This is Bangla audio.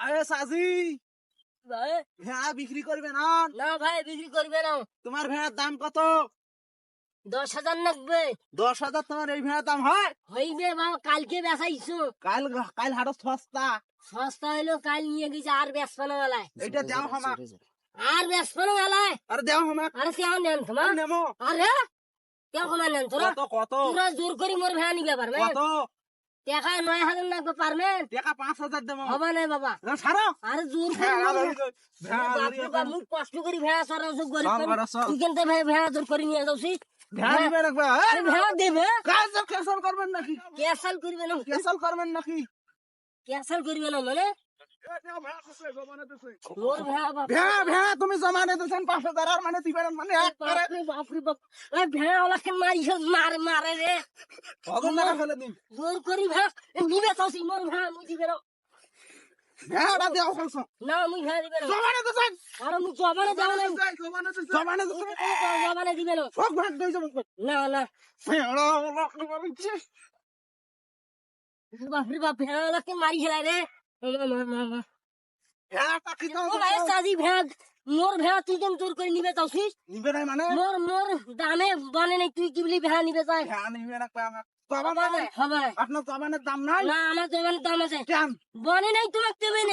আরে সাজি ভাই ভেড়া বিক্রি করবে না? না ভাই বিক্রি করবে না। তোমার ভেড়ার দাম কত? 10,000 লাগবে। 10,000 তোমার এই ভেড়ার দাম হয়? হইবে বাবা, কালকে বেচাইছো। কাল কাল হাটে সস্তা। সস্তা হইলো, কাল নিয়ে গেছে আর বেচপানো বেলায়। এটা দাম হামা। আর বেচপানো বেলায়। আরে দাম হামা। আরে কেউ নেন তোমার? নেমো। আরে কেউ কমা নেন তোরা? কত কত? তোরা জোর করি মোর ভেড়া নিবে পারবেন? কত? টাকা 9,000 লাগবে পারবেন? টাকা 5,000 দেবো। হবে না বাবা। না ছাড়ো। আরে জোর ভেড়া করি ধরি তো। ভেড়া ধরি বাপরে বাপ, মুখ কষ্ট করি ভেড়া চড়াও সব গরিব চল, মানুষ। চল। তুই কেনতে ভেড়া জোর করে নিয়ে যাচ্ছি? ভেড়া নিবে না একবার। আরে ভেড়া দেবে? কাজ ক্যান্সেল করবেন নাকি? ক্যান্সেল করবে না? ক্যান্সেল করবেন নাকি? ক্যান্সেল করবে না মানে? মোর ভেড়া বাপ। ভেড়া ভেড়া তুমি জমানে দিয়েছেন 5,000 আর মানে দিবেন মানে একবারে বাপরে বাপরে বাপ। ওই ভেড়া ওলাকে মারে মারে রে। ভগন টাকা ফেলে দিন। জোর করি ভেড়া নিবে চাচ্ছি, মোর ভেড়া মুই দিবে না। ভেড়া দেওয়া ফেলছো। না মুই ভেড়া দিবে না। জমানে দিয়েছেন। আরে মুই জবানে যাবো না। জমানে দিয়েছেন। জবানে দিবে না। সব ভাগ দিয়ে যাবো। না না ভেড়া ওলাকে মারছে। বাপরে বাপ, ভেড়া ওলাকে মারি খেলায় রে। ভেড়াটা কি দাম? ও ভাই সাজি ভেড়া, মোর ভেড়া তুই কেন জোর করে নিবে চাচ্ছিস? নিবে নাই মানে? মোর মোর দামে বনে নাই, তুই কি বলি ভেড়া নিবে চাই? ভেড়া নিবে না আমার। হবে না, হবে না। আপনার জমানের দাম নাই? না আমার জবানের দাম আছে। কেন? বনে নাই তোমাকে দেবে না।